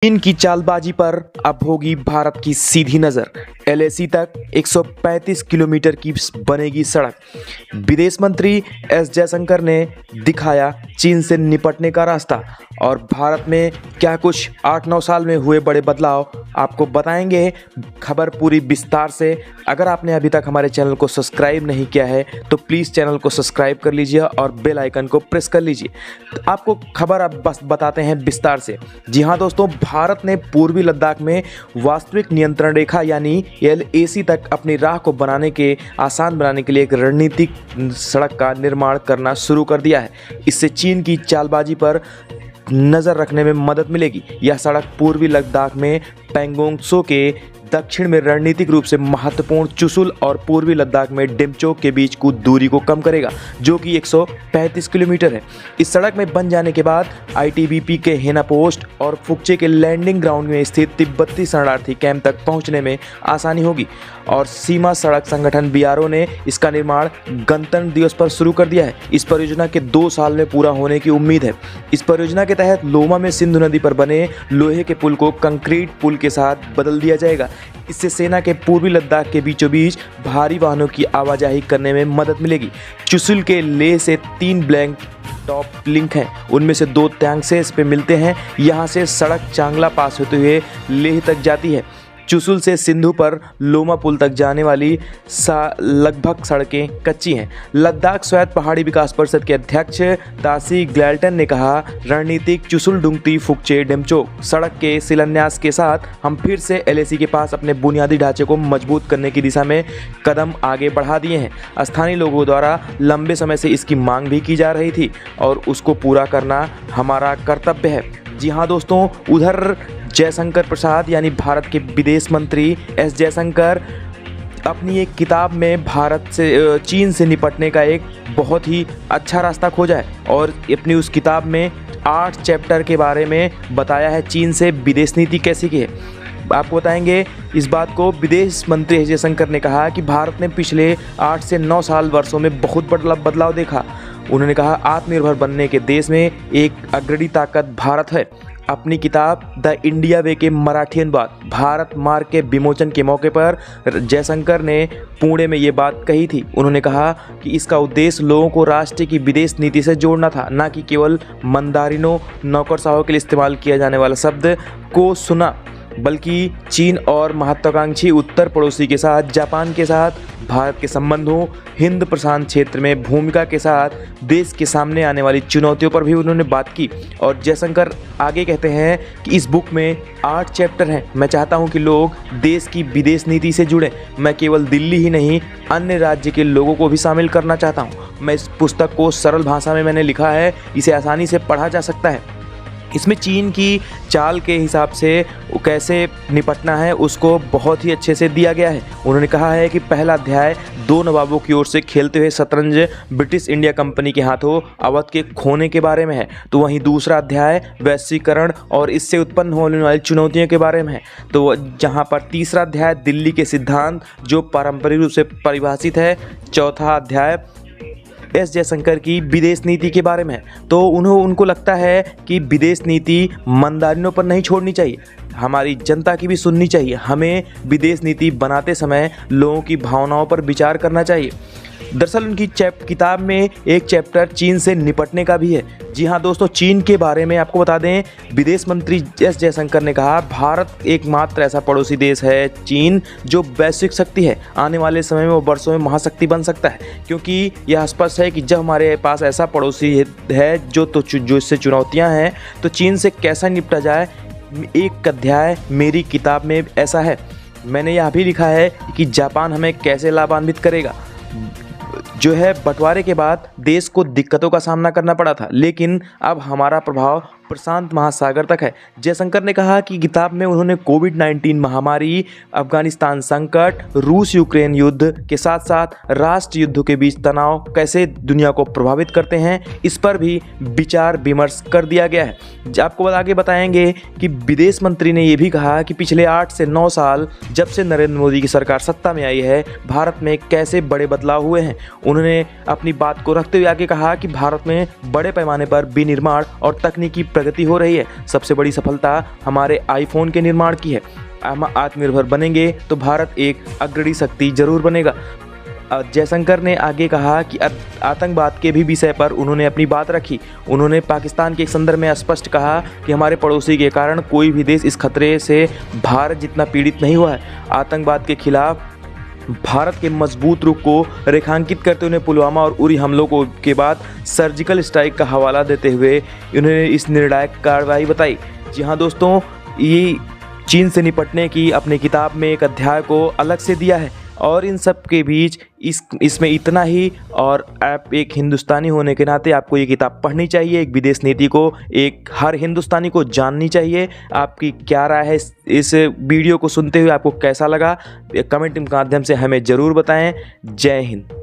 चीन की चालबाजी पर अब होगी भारत की सीधी नज़र। एलएसी तक 135 किलोमीटर की बनेगी सड़क। विदेश मंत्री एस जयशंकर ने दिखाया चीन से निपटने का रास्ता। और भारत में क्या कुछ 8-9 साल में हुए बड़े बदलाव आपको बताएंगे। खबर पूरी विस्तार से। अगर आपने अभी तक हमारे चैनल को सब्सक्राइब नहीं किया है तो प्लीज़ चैनल को सब्सक्राइब कर लीजिए और बेल आइकन को प्रेस कर लीजिए। तो आपको खबर अब बस बताते हैं विस्तार से। जी हाँ दोस्तों, भारत ने पूर्वी लद्दाख में वास्तविक नियंत्रण रेखा यानी एलएसी तक अपनी राह को आसान बनाने के लिए एक रणनीतिक सड़क का निर्माण करना शुरू कर दिया है। इससे चीन की चालबाजी पर नज़र रखने में मदद मिलेगी। यह सड़क पूर्वी लद्दाख में पैंगोंग त्सो के दक्षिण में रणनीतिक रूप से महत्वपूर्ण चुशुल और पूर्वी लद्दाख में डिमचोक के बीच की दूरी को कम करेगा, जो कि 135 किलोमीटर है। इस सड़क में बन जाने के बाद आईटीबीपी के हेना पोस्ट और फुकचे के लैंडिंग ग्राउंड में स्थित तिब्बती शरणार्थी कैंप तक पहुंचने में आसानी होगी। और सीमा सड़क संगठन बीआरओ ने इसका निर्माण गणतंत्र दिवस पर शुरू कर दिया है। इस परियोजना के 2 साल में पूरा होने की उम्मीद है। इस परियोजना के तहत लोमा में सिंधु नदी पर बने लोहे के पुल को कंक्रीट पुल के साथ बदल दिया जाएगा। इससे सेना के पूर्वी लद्दाख के बीचों बीच भारी वाहनों की आवाजाही करने में मदद मिलेगी। चुशुल के लेह से 3 ब्लैंक टॉप लिंक हैं, उनमें से 2 त्यांगसेस पे मिलते हैं। यहाँ से सड़क चांगला पास होते हुए लेह तक जाती है। चुशुल से सिंधु पर लोमा पुल तक जाने वाली लगभग सड़कें कच्ची हैं। लद्दाख स्वायत्त पहाड़ी विकास परिषद के अध्यक्ष तासी ग्लैल्टन ने कहा, रणनीतिक चुशुल डुंगटी फुकचे डेमचोक सड़क के शिलान्यास के साथ हम फिर से एलएसी के पास अपने बुनियादी ढांचे को मजबूत करने की दिशा में कदम आगे बढ़ा दिए हैं। स्थानीय लोगों द्वारा लंबे समय से इसकी मांग भी की जा रही थी और उसको पूरा करना हमारा कर्तव्य है। जी हाँ दोस्तों, उधर जयशंकर प्रसाद यानी भारत के विदेश मंत्री एस जयशंकर अपनी एक किताब में चीन से निपटने का एक बहुत ही अच्छा रास्ता खोजा है और अपनी उस किताब में 8 चैप्टर के बारे में बताया है चीन से विदेश नीति कैसी की है। आपको बताएंगे इस बात को। विदेश मंत्री एस जयशंकर ने कहा कि भारत ने पिछले 8 से 9 वर्षों में बहुत बड़ा बदलाव देखा। उन्होंने कहा, आत्मनिर्भर बनने के देश में एक अग्रणी ताकत भारत है। अपनी किताब द इंडिया वे के मराठी अनुवाद भारत मार्ग के विमोचन के मौके पर जयशंकर ने पुणे में ये बात कही थी। उन्होंने कहा कि इसका उद्देश्य लोगों को राष्ट्र की विदेश नीति से जोड़ना था, न कि केवल मंदारिनों नौकरशाहों के लिए इस्तेमाल किया जाने वाला शब्द को सुना, बल्कि चीन और महत्वाकांक्षी उत्तर पड़ोसी के साथ जापान के साथ भारत के संबंधों, हिंद प्रशांत क्षेत्र में भूमिका के साथ देश के सामने आने वाली चुनौतियों पर भी उन्होंने बात की। और जयशंकर आगे कहते हैं कि इस बुक में 8 चैप्टर हैं। मैं चाहता हूं कि लोग देश की विदेश नीति से जुड़ें। मैं केवल दिल्ली ही नहीं, अन्य राज्य के लोगों को भी शामिल करना चाहता हूं। मैं इस पुस्तक को सरल भाषा में मैंने लिखा है, इसे आसानी से पढ़ा जा सकता है। इसमें चीन की चाल के हिसाब से कैसे निपटना है उसको बहुत ही अच्छे से दिया गया है। उन्होंने कहा है कि पहला अध्याय 2 नवाबों की ओर से खेलते हुए शतरंज ब्रिटिश इंडिया कंपनी के हाथों अवध के खोने के बारे में है, तो वहीं दूसरा अध्याय वैश्वीकरण और इससे उत्पन्न होने वाली चुनौतियों के बारे में है। तो जहां पर तीसरा अध्याय दिल्ली के सिद्धांत जो पारंपरिक रूप से परिभाषित है। चौथा अध्याय एस जयशंकर की विदेश नीति के बारे में है। तो उनको लगता है कि विदेश नीति मंदारिनों पर नहीं छोड़नी चाहिए, हमारी जनता की भी सुननी चाहिए। हमें विदेश नीति बनाते समय लोगों की भावनाओं पर विचार करना चाहिए। दरअसल उनकी किताब में एक चैप्टर चीन से निपटने का भी है। जी हाँ दोस्तों, चीन के बारे में आपको बता दें, विदेश मंत्री एस जयशंकर ने कहा, भारत एकमात्र ऐसा पड़ोसी देश है चीन जो वैश्विक शक्ति है। आने वाले समय में वो वर्षों में महाशक्ति बन सकता है, क्योंकि यह स्पष्ट है कि जब हमारे पास ऐसा पड़ोसी है जो इससे चुनौतियाँ हैं, तो चीन से कैसा निपटा जाए। एक अध्याय मेरी किताब में ऐसा है। मैंने यह भी लिखा है कि जापान हमें कैसे लाभान्वित करेगा। जो है बंटवारे के बाद देश को दिक्कतों का सामना करना पड़ा था, लेकिन अब हमारा प्रभाव प्रशांत महासागर तक है। जयशंकर ने कहा कि किताब में उन्होंने कोविड-19 महामारी, अफगानिस्तान संकट, रूस यूक्रेन युद्ध के साथ साथ राष्ट्र युद्धों के बीच तनाव कैसे दुनिया को प्रभावित करते हैं, इस पर भी विचार विमर्श कर दिया गया है। आपको आगे बताएंगे कि विदेश मंत्री ने यह भी कहा कि पिछले 8 से 9 साल जब से नरेंद्र मोदी की सरकार सत्ता में आई है, भारत में कैसे बड़े बदलाव हुए हैं। उन्होंने अपनी बात को रखते हुए आगे कहा कि भारत में बड़े पैमाने पर विनिर्माण और तकनीकी प्रगति हो रही है। सबसे बड़ी सफलता हमारे आईफोन के निर्माण की है। हम आत्मनिर्भर बनेंगे तो भारत एक अग्रणी शक्ति जरूर बनेगा। जयशंकर ने आगे कहा कि आतंकवाद के भी विषय पर उन्होंने अपनी बात रखी। उन्होंने पाकिस्तान के एक संदर्भ में स्पष्ट कहा कि हमारे पड़ोसी के कारण कोई भी देश इस खतरे से भारत जितना पीड़ित नहीं हुआ है। आतंकवाद के खिलाफ भारत के मजबूत रुख को रेखांकित करते हुए पुलवामा और उरी हमलों के बाद सर्जिकल स्ट्राइक का हवाला देते हुए उन्होंने इस निर्णायक कार्रवाई बताई। जी हाँ दोस्तों, ये चीन से निपटने की अपनी किताब में एक अध्याय को अलग से दिया है और इन सब के बीच इसमें इतना ही। और आप एक हिंदुस्तानी होने के नाते आपको ये किताब पढ़नी चाहिए। एक विदेश नीति को एक हर हिंदुस्तानी को जाननी चाहिए। आपकी क्या राय है इस वीडियो को सुनते हुए, आपको कैसा लगा? कमेंट के माध्यम से हमें ज़रूर बताएं। जय हिंद।